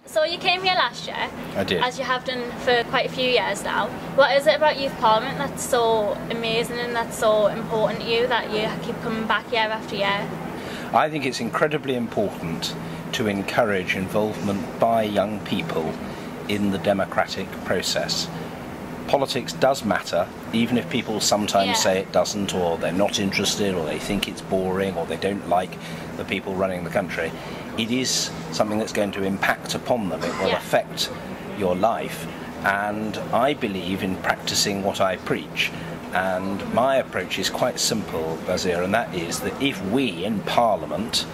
So you came here last year. I did. As you have done for quite a few years now. What is it about Youth Parliament that's so amazing and that's so important to you that you keep coming back year after year? I think it's incredibly important to encourage involvement by young people in the democratic process. Politics does matter, even if people sometimes say it doesn't, or they're not interested, or they think it's boring, or they don't like the people running the country. It is something that's going to impact upon them. It will affect your life, and I believe in practicing what I preach. And my approach is quite simple, Razzia, and that is that if we in Parliament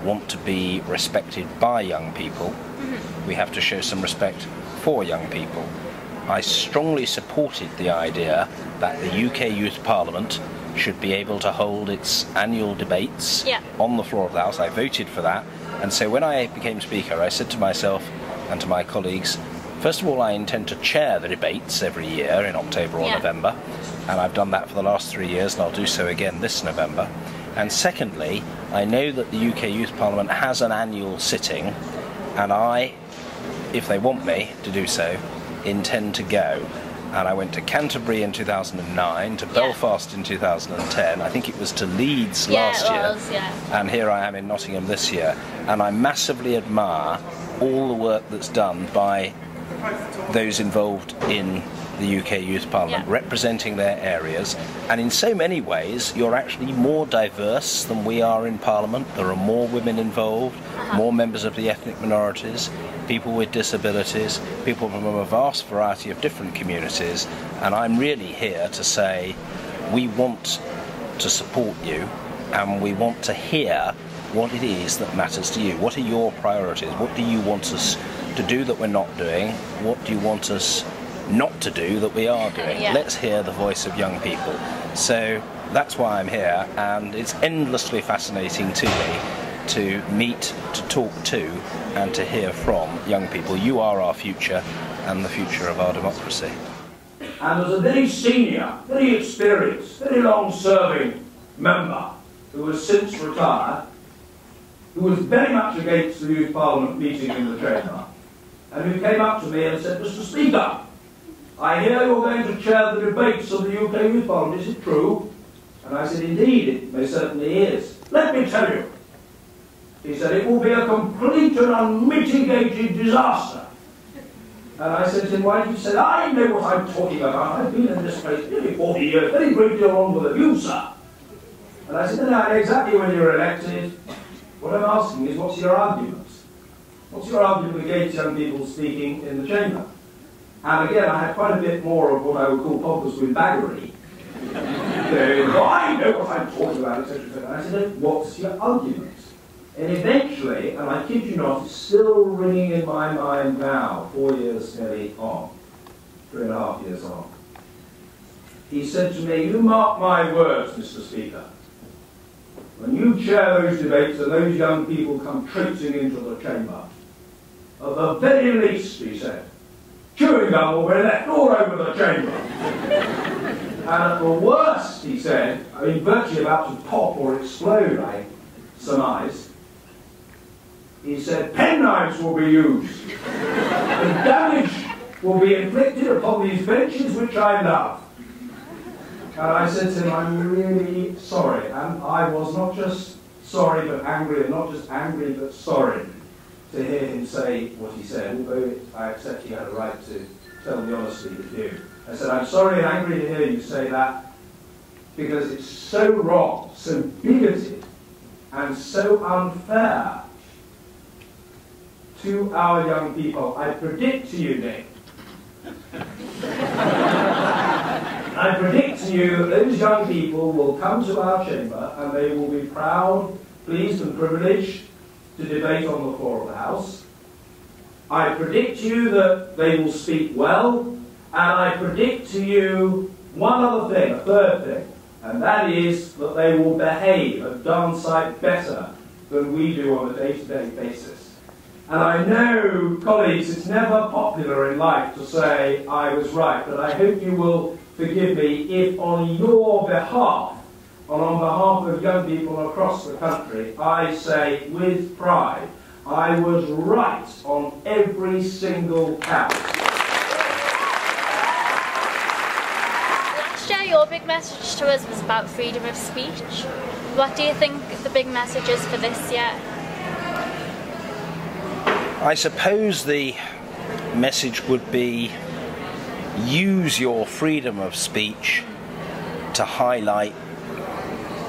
want to be respected by young people, we have to show some respect for young people. I strongly supported the idea that the UK Youth Parliament should be able to hold its annual debates on the floor of the House. I voted for that, and so when I became Speaker I said to myself and to my colleagues, first of all, I intend to chair the debates every year in October or November, and I've done that for the last 3 years and I'll do so again this November. And secondly, I know that the UK Youth Parliament has an annual sitting, and I, if they want me to do so, intend to go. And I went to Canterbury in 2009, to Belfast in 2010, I think it was to Leeds last year, and here I am in Nottingham this year. And I massively admire all the work that's done by those involved in the UK Youth Parliament, representing their areas, and in so many ways you're actually more diverse than we are in Parliament. There are more women involved, more members of the ethnic minorities, people with disabilities, people from a vast variety of different communities, and I'm really here to say we want to support you and we want to hear what it is that matters to you. What are your priorities? What do you want us to do that we're not doing? What do you want us not to do that we are doing? Let's hear the voice of young people. So that's why I'm here, and it's endlessly fascinating to me to meet, to talk to, and to hear from young people. You are our future and the future of our democracy. And there's a very senior, very experienced, very long-serving member who has since retired, who was very much against the Youth Parliament meeting in the chamber, and who came up to me and said, Mr. Speaker, I hear you're going to chair the debates of the UK Youth Parliament, is it true? And I said, indeed, it most certainly is. Let me tell you. He said, it will be a complete and unmitigated disaster. And I said to him, why? He said, I know what I'm talking about. I've been in this place nearly 40 years, very great deal longer than you, sir. And I said, no, I know exactly when you're elected. What I'm asking is, what's your argument? What's your argument against young people speaking in the chamber? And again, I had quite a bit more of what I would call pompous windbaggery. I know what I'm talking about, etc. And I said, what's your argument? And eventually, and I kid you not, it's still ringing in my mind now, 4 years nearly on, 3.5 years on. He said to me, you mark my words, Mr. Speaker. When you chair those debates and those young people come traipsing into the chamber, at the very least, he said, chewing gum will be left all over the chamber. And at the worst, he said, I mean, virtually about to pop or explode, I surmise, he said, penknives will be used. And damage will be inflicted upon these benches which I love. And I said to him, I'm really sorry. And I was not just sorry but angry, and not just angry but sorry to hear him say what he said, although I accept he had a right to tell me honestly the view. I said, I'm sorry and angry to hear you say that, because it's so wrong, so bigoted, and so unfair to our young people. I predict to you, Nick, I predict to you that those young people will come to our chamber and they will be proud, pleased and privileged to debate on the floor of the House. I predict to you that they will speak well, and I predict to you one other thing, a third thing, and that is that they will behave a darn sight better than we do on a day-to-day basis. And I know, colleagues, it's never popular in life to say I was right, but I hope you will forgive me if on your behalf, and on behalf of young people across the country, I say with pride, I was right on every single count. Last year, your big message to us was about freedom of speech. What do you think the big message is for this year? I suppose the message would be use your freedom of speech to highlight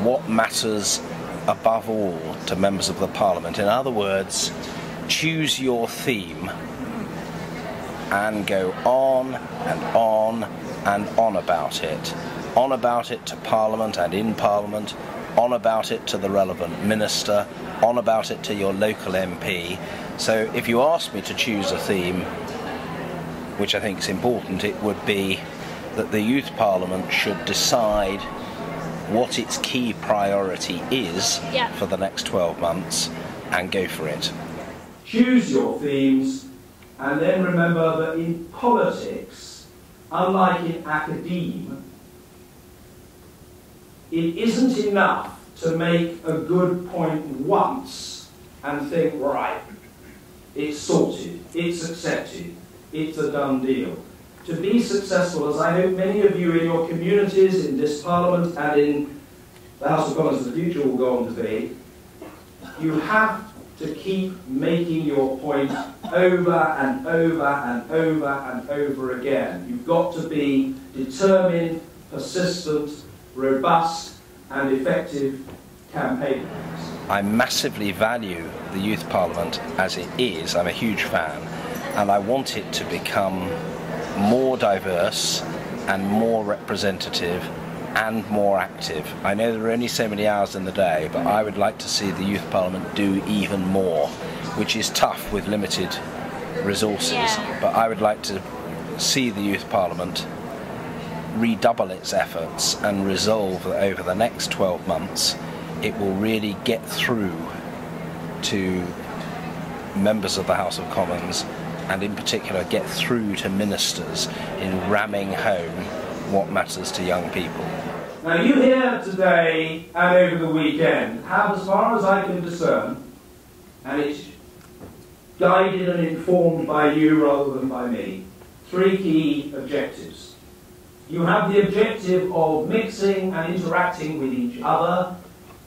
what matters above all to members of the Parliament. In other words, choose your theme and go on and on and on about it. On about it to Parliament and in Parliament, on about it to the relevant minister, on about it to your local MP. So if you ask me to choose a theme, which I think is important, it would be that the Youth Parliament should decide what its key priority is for the next 12 months and go for it. Choose your themes, and then remember that in politics, unlike in academia, it isn't enough to make a good point once and think, right, it's sorted, it's accepted, it's a done deal. To be successful, as I hope many of you in your communities, in this Parliament and in the House of Commons in the future will go on to be, you have to keep making your point over and over and over and over again. You've got to be determined, persistent, robust and effective campaigners. I massively value the Youth Parliament as it is. I'm a huge fan, and I want it to become more diverse and more representative and more active. I know there are only so many hours in the day, but I would like to see the Youth Parliament do even more, which is tough with limited resources. But I would like to see the Youth Parliament redouble its efforts and resolve that over the next 12 months it will really get through to members of the House of Commons, and in particular get through to ministers in ramming home what matters to young people. Now you here today and over the weekend have, as far as I can discern, and it's guided and informed by you rather than by me, three key objectives. You have the objective of mixing and interacting with each other,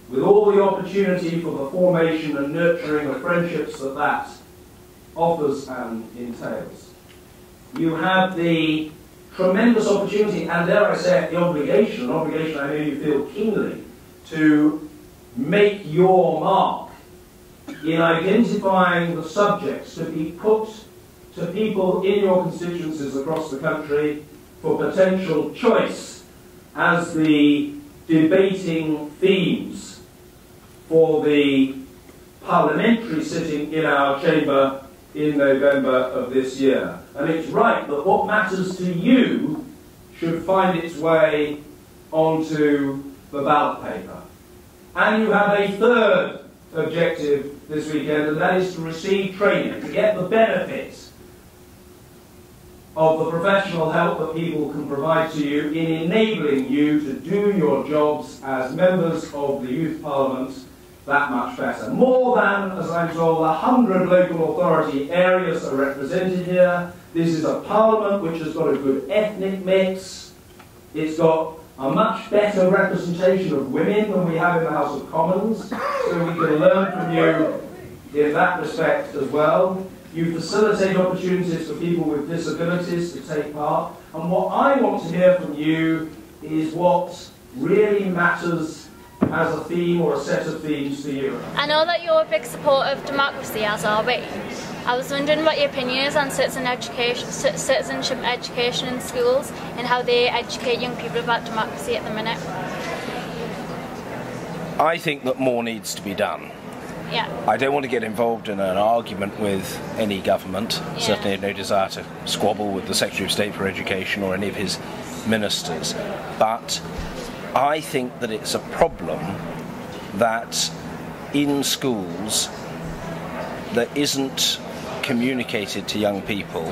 with all the opportunity for the formation and nurturing of friendships that offers and entails. You have the tremendous opportunity, and dare I say it, the obligation, an obligation I know you feel keenly, to make your mark in identifying the subjects to be put to people in your constituencies across the country for potential choice as the debating themes for the parliamentary sitting in our chamber in November of this year. And it's right that what matters to you should find its way onto the ballot paper. And you have a third objective this weekend, and that is to receive training, to get the benefits of the professional help that people can provide to you in enabling you to do your jobs as members of the Youth Parliament that much better. More than, as I'm told, 100 local authority areas are represented here. This is a Parliament which has got a good ethnic mix. It's got a much better representation of women than we have in the House of Commons, so we can learn from you in that respect as well. You facilitate opportunities for people with disabilities to take part. And what I want to hear from you is what really matters as a theme or a set of themes to you. I know that you're a big supporter of democracy, as are we. I was wondering what your opinion is on citizenship education in schools and how they educate young people about democracy at the minute. I think that more needs to be done. Yeah. I don't want to get involved in an argument with any government. Certainly have no desire to squabble with the Secretary of State for Education or any of his ministers. But I think that it's a problem that in schools there isn't communicated to young people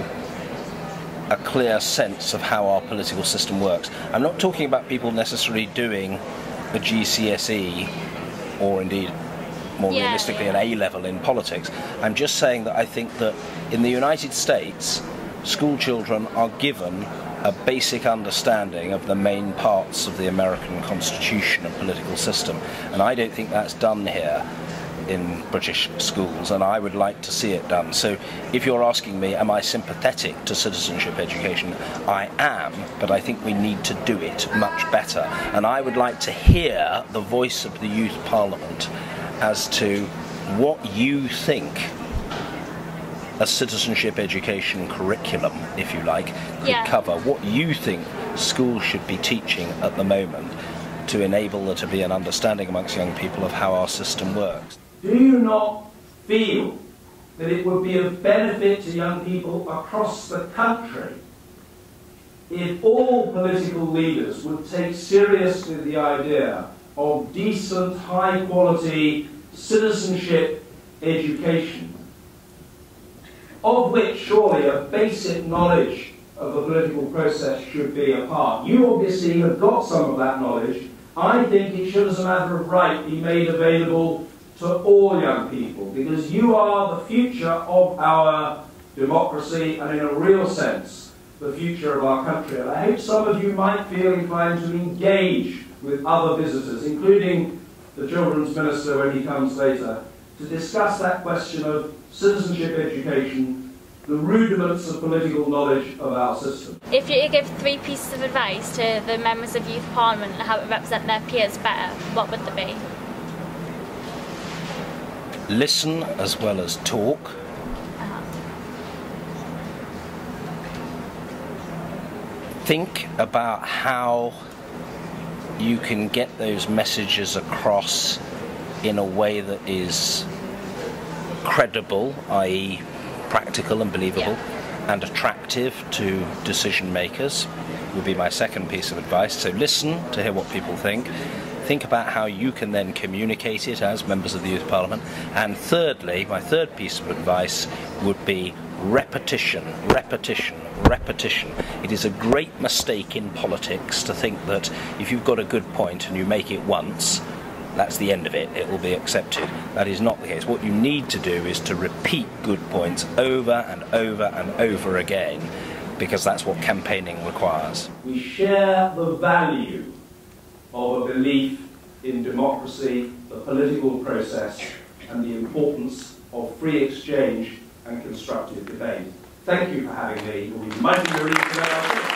a clear sense of how our political system works. I'm not talking about people necessarily doing a GCSE or indeed more realistically an A level in politics. I'm just saying that I think that in the United States, school children are given a basic understanding of the main parts of the American Constitution and political system, and I don't think that's done here in British schools, and I would like to see it done. So if you're asking me, am I sympathetic to citizenship education, I am, but I think we need to do it much better, and I would like to hear the voice of the Youth Parliament as to what you think a citizenship education curriculum, if you like, could cover, what you think schools should be teaching at the moment to enable there to be an understanding amongst young people of how our system works. Do you not feel that it would be of benefit to young people across the country if all political leaders would take seriously the idea of decent, high-quality citizenship education, of which surely a basic knowledge of the political process should be a part? You obviously have got some of that knowledge. I think it should, as a matter of right, be made available to all young people, because you are the future of our democracy and, in a real sense, the future of our country. And I hope some of you might feel inclined to engage with other visitors, including the Children's Minister when he comes later, to discuss that question of citizenship education, the rudiments of political knowledge of our system. If you could give 3 pieces of advice to the members of Youth Parliament on how to represent their peers better, what would they be? Listen as well as talk. Think about how you can get those messages across in a way that is credible, i.e. practical and believable, and attractive to decision makers, would be my second piece of advice. So listen to hear what people think. Think about how you can then communicate it as members of the Youth Parliament. And thirdly, my third piece of advice would be repetition, repetition, repetition. It is a great mistake in politics to think that if you've got a good point and you make it once, that's the end of it, it will be accepted. That is not the case. What you need to do is to repeat good points over and over and over again, because that's what campaigning requires. We share the value of a belief in democracy, the political process, and the importance of free exchange and constructive debate. Thank you for having me. You'll be mighty relieved today.